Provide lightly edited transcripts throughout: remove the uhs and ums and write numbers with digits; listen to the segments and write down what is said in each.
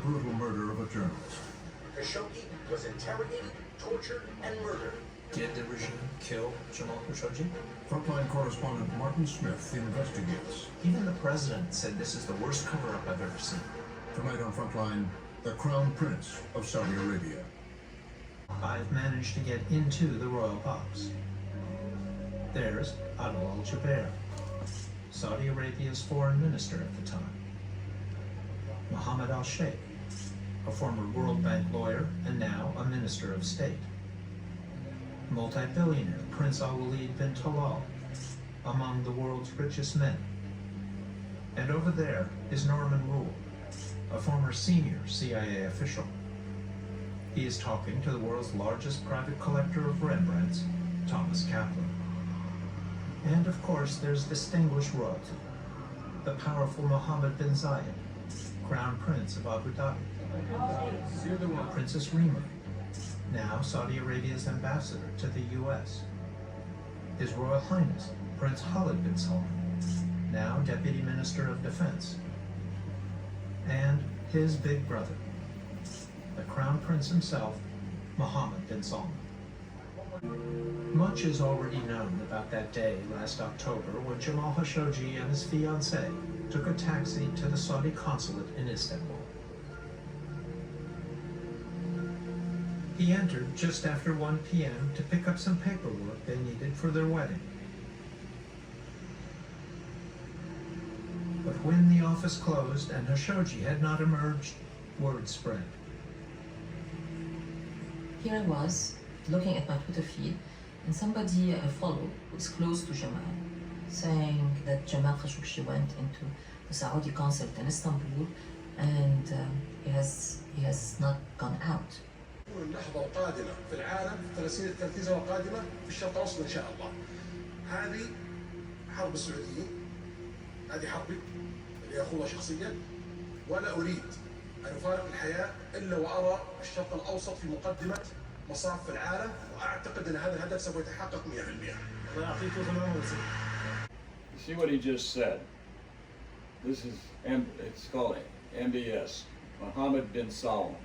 brutal murder of a journalist. Khashoggi was interrogated, tortured, and murdered. Did the regime kill Jamal Khashoggi? Frontline correspondent Martin Smith investigates. Even the president said this is the worst cover-up I've ever seen. Tonight on Frontline, the Crown Prince of Saudi Arabia. I've managed to get into the royal box. There's Adel al-Jubeir, Saudi Arabia's foreign minister at the time. Mohammed al-Sheikh, a former World Bank lawyer and now a minister of state. Multi-billionaire Prince Al-Walid bin Talal, among the world's richest men. And over there is Norman Rule, a former senior CIA official. He is talking to the world's largest private collector of Rembrandts, Thomas Kaplan. And of course there's distinguished royalty, the powerful Mohammed bin Zayed, Crown Prince of Abu Dhabi. Princess Rima, now Saudi Arabia's ambassador to the US. His Royal Highness, Prince Khalid bin Salman, now Deputy Minister of Defense. And his big brother, the Crown Prince himself, Mohammed bin Salman. Much is already known about that day last October when Jamal Khashoggi and his fiancée took a taxi to the Saudi consulate in Istanbul. He entered just after 1 p.m. to pick up some paperwork they needed for their wedding. But when the office closed and Khashoggi had not emerged, word spread. Here I was, looking at my Twitter feed, and somebody I follow who is close to Jamal, saying that Jamal Khashoggi went into the Saudi consulate in Istanbul and he has not gone out. اللحظة القادمة في العالم في 30 سنة قادمة في الشرق الأوسط إن شاء الله. هذه حرب السعوديين، هذه حربي اللي أخوضها شخصيا، ولا أريد أن أفارق الحياة إلا وأرى الشرق الأوسط في مقدمة مصاف في العالم، وأعتقد أن هذا الهدف سوف يتحقق 100%. الله يعطيكم العافية. See what he just said. This is it's called MBS, Mohammed bin Salman.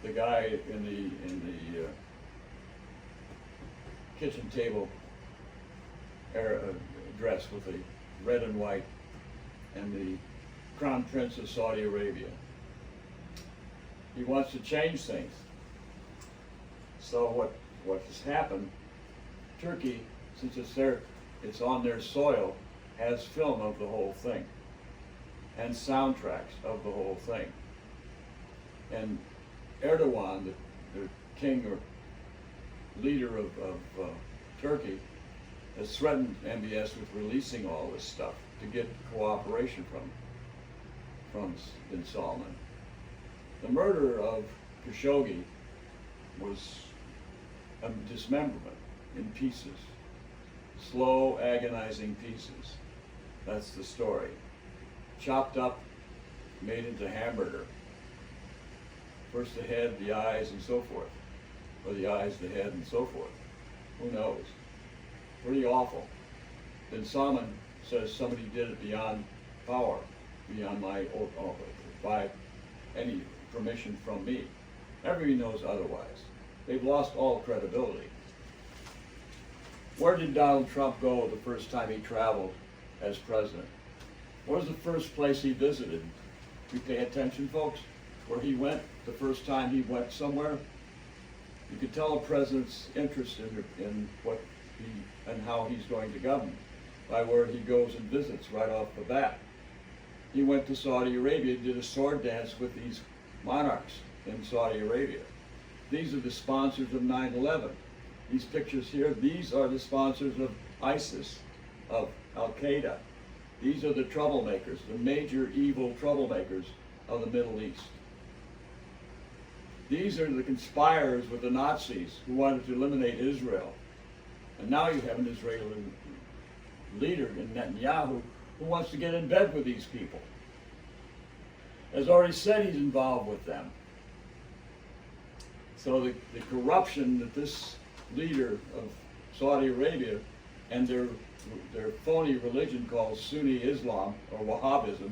The guy in the kitchen table dress with the red and white, and the Crown Prince of Saudi Arabia. He wants to change things. So what has happened? Turkey, since it's on their soil, has film of the whole thing and soundtracks of the whole thing. And Erdogan, the king or leader of Turkey, has threatened MBS with releasing all this stuff to get cooperation from bin Salman. The murder of Khashoggi was a dismemberment in pieces, slow, agonizing pieces. That's the story. Chopped up, made into hamburger. First the head, the eyes, and so forth. Or the eyes, the head, and so forth. Who knows? Pretty awful. Bin Salman says somebody did it beyond power, beyond by any permission from me. Everybody knows otherwise. They've lost all credibility. Where did Donald Trump go the first time he traveled as president? What was the first place he visited? You pay attention, folks? Where he went the first time he went somewhere? You could tell a president's interest in what and how he's going to govern by where he goes and visits right off the bat. He went to Saudi Arabia, did a sword dance with these monarchs in Saudi Arabia. These are the sponsors of 9/11. These pictures here, these are the sponsors of ISIS, of Al-Qaeda. These are the troublemakers, the major evil troublemakers of the Middle East. These are the conspirators with the Nazis who wanted to eliminate Israel. And now you have an Israeli leader in Netanyahu who wants to get in bed with these people. Has already said he's involved with them. So the corruption that this leader of Saudi Arabia and their phony religion called Sunni Islam or Wahhabism,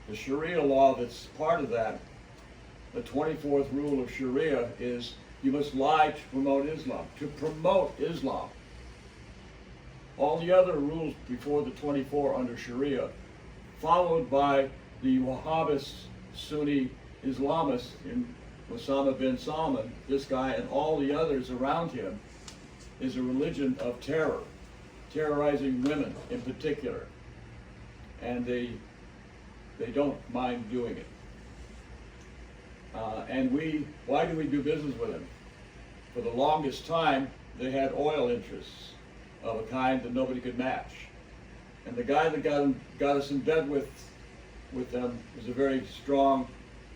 the Sharia law that's part of that The 24th rule of Sharia is you must lie to promote Islam. To promote Islam. All the other rules before the 24 under Sharia, followed by the Wahhabist Sunni Islamists in Osama bin Salman, this guy and all the others around him, is a religion of terror, terrorizing women in particular. And they don't mind doing it. Why do we do business with them? For the longest time, they had oil interests of a kind that nobody could match. And the guy that got us in bed with them was a very strong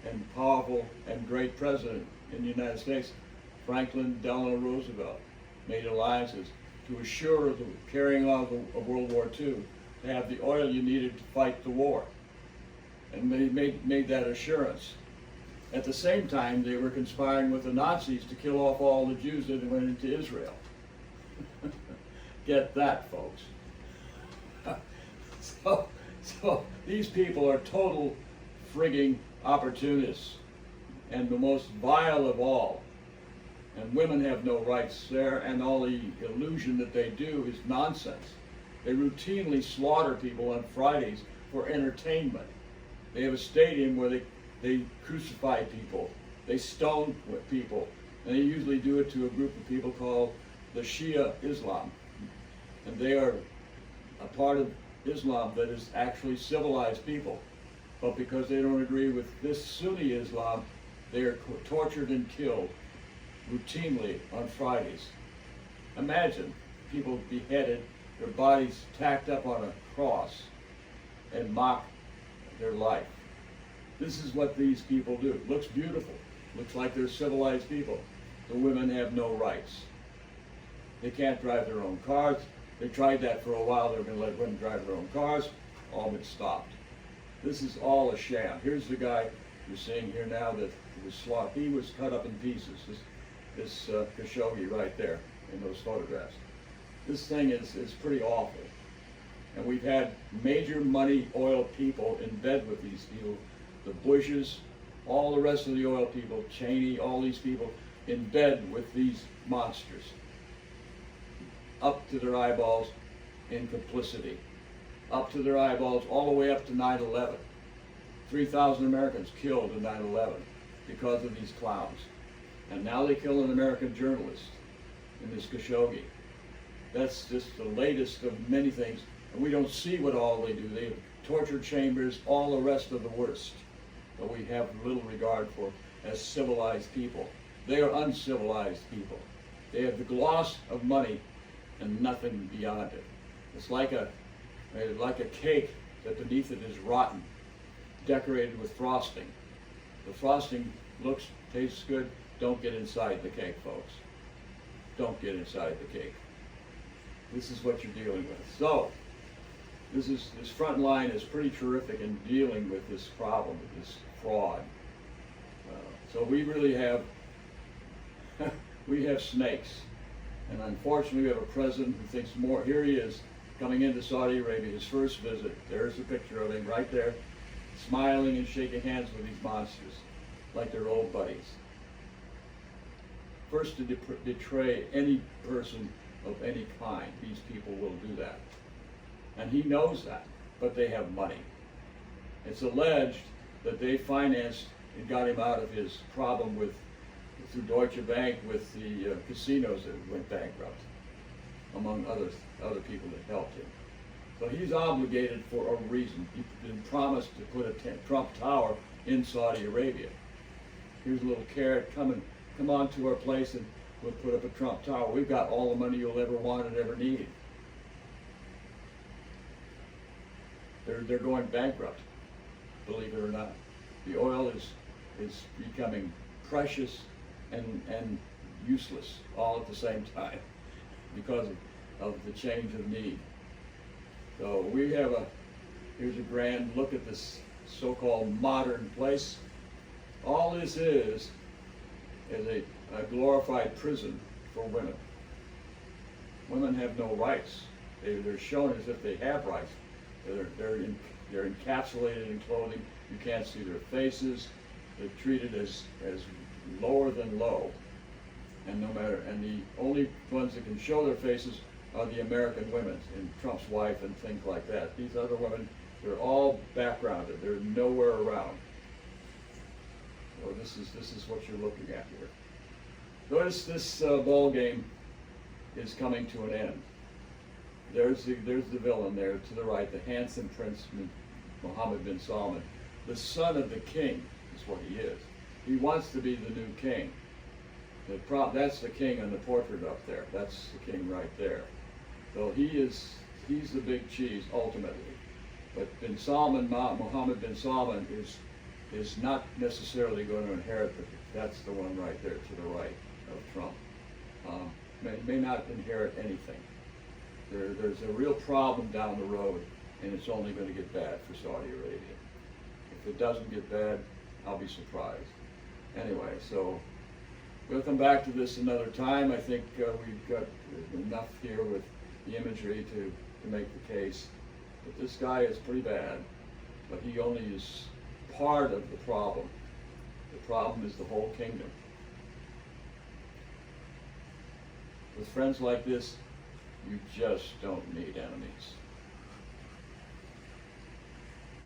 and powerful and great president in the United States. Franklin Delano Roosevelt made alliances to assure the carrying on of World War II, to have the oil you needed to fight the war. And they made that assurance. At the same time, they were conspiring with the Nazis to kill off all the Jews that went into Israel. Get that, folks. So these people are total frigging opportunists, and the most vile of all. And women have no rights there, and all the illusion that they do is nonsense. They routinely slaughter people on Fridays for entertainment. They have a stadium where they crucify people, they stone people, and they usually do it to a group of people called the Shia Islam. And they are a part of Islam that is actually civilized people. But because they don't agree with this Sunni Islam, they are tortured and killed routinely on Fridays. Imagine people beheaded, their bodies tacked up on a cross, and mock their life. This is what these people do. Looks beautiful. Looks like they're civilized people. The women have no rights. They can't drive their own cars. They tried that for a while. They were going to let women drive their own cars. All but stopped. This is all a sham. Here's the guy you're seeing here now that was slaughtered. He was cut up in pieces. This Khashoggi right there in those photographs. This thing is pretty awful. And we've had major money oil people in bed with these people. The Bushes, all the rest of the oil people, Cheney, all these people in bed with these monsters. Up to their eyeballs in complicity. Up to their eyeballs all the way up to 9/11. 3,000 Americans killed in 9/11 because of these clowns. And now they kill an American journalist in this Khashoggi. That's just the latest of many things. And we don't see what all they do. They have torture chambers, all the rest of the worst. But we have little regard for as civilized people. They are uncivilized people. They have the gloss of money and nothing beyond it. It's like a cake that beneath it is rotten, decorated with frosting. The frosting tastes good. Don't get inside the cake, folks. Don't get inside the cake. This is what you're dealing with. So, this front line is pretty terrific in dealing with this problem, with this fraud. So we really have, we have snakes. And unfortunately, we have a president who thinks more. Here he is, coming into Saudi Arabia, his first visit. There's a picture of him right there, smiling and shaking hands with these monsters, like they're old buddies. First to betray any person of any kind, these people will do that. And he knows that, but they have money. It's alleged that they financed and got him out of his problem through Deutsche Bank with the casinos that went bankrupt, among other people that helped him. So he's obligated for a reason. He's been promised to put a Trump Tower in Saudi Arabia. Here's a little carrot, come on to our place and we'll put up a Trump Tower. We've got all the money you'll ever want and ever need. They're going bankrupt, believe it or not. The oil is becoming precious and useless all at the same time because of the change of need. So we have here's a grand look at this so-called modern place. All this is a glorified prison for women. Women have no rights. They're shown as if they have rights. They're encapsulated in clothing. You can't see their faces. They're treated as lower than low. And the only ones that can show their faces are the American women, and Trump's wife and things like that. These other women, they're all backgrounded. They're nowhere around. So this is what you're looking at here. Notice this ball game is coming to an end. There's the villain there to the right, the handsome Prince Mohammed bin Salman, the son of the king is what he is. He wants to be the new king. That's the king on the portrait up there. That's the king right there. So he's the big cheese ultimately. But Mohammed bin Salman is not necessarily going to inherit that's the one right there to the right of Trump. May not inherit anything. There's a real problem down the road, and it's only going to get bad for Saudi Arabia. If it doesn't get bad, I'll be surprised. Anyway, so we'll come back to this another time. I think we've got enough here with the imagery to make the case. But this guy is pretty bad, but he only is part of the problem. The problem is the whole kingdom. With friends like this, you just don't need enemies.